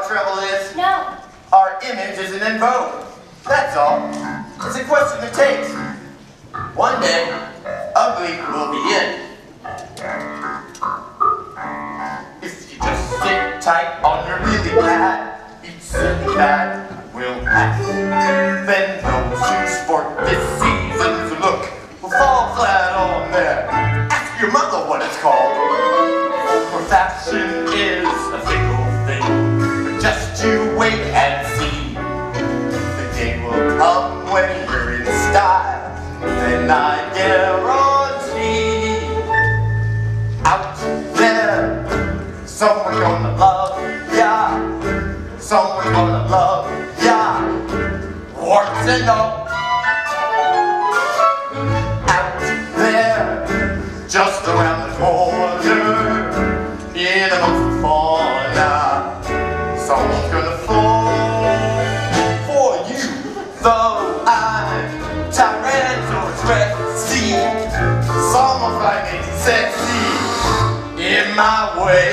trouble is? No. Our image isn't in vogue. That's all. It's a question of taste. One day, ugly will be in. If you just sit tight on your really bad, each silly bad will pass. Then those who sport this season's look will fall flat on their. Ask your mother what it's called. For fashion is a fickle thing, but just you wait and see. The day will come when you're in style, then I guarantee. Out there, someone's gonna love ya. Someone's gonna love ya. Warts and all. Out there, just around the corner, in a month fauna, someone's gonna fall for you. Though I'm Tyrannosaurus Rex, see, someone find me sexy in my way.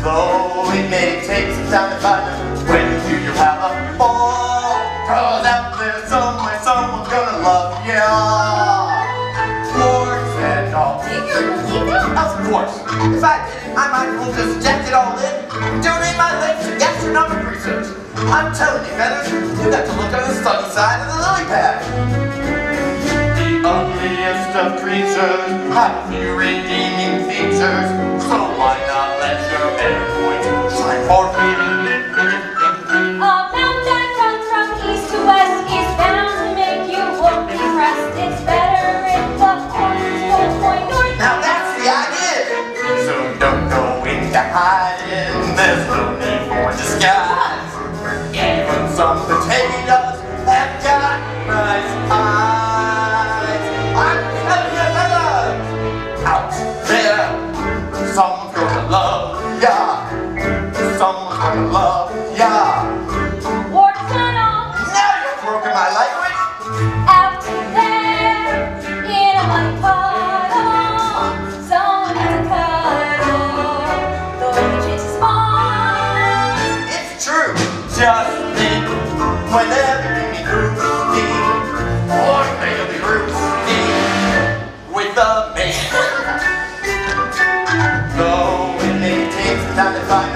Though it may take some time to find them, when you do, you'll have a ball. 'Cause out there somewhere, someone's gonna love ya. Warts and all. Do you believe that? Of course. If I didn't, I might as well just jack it all in and donate my legs to gastronomic research. I'm telling you, Feathers, you got to look on the sunny side of the lily pad. The ugliest of creatures have a few redeeming features, so why not let your better point shine for me? A mount that runs from east to west is bound to make you look impressed. It's better if the horns point north. Now that's the idea. So don't go into hiding. There's no need for disguise. Even some potatoes have got nice eyes. I'm telling you, fellas, out there, someone's gonna love ya. Someone's gonna love ya. Warts and all. Now you've broken my language. Out there, in a white puddle, someone has a cuddle, though the chance is small. It's true. Just think, when everything proves me, or maybe roosty with a mate. Though it may take some time to find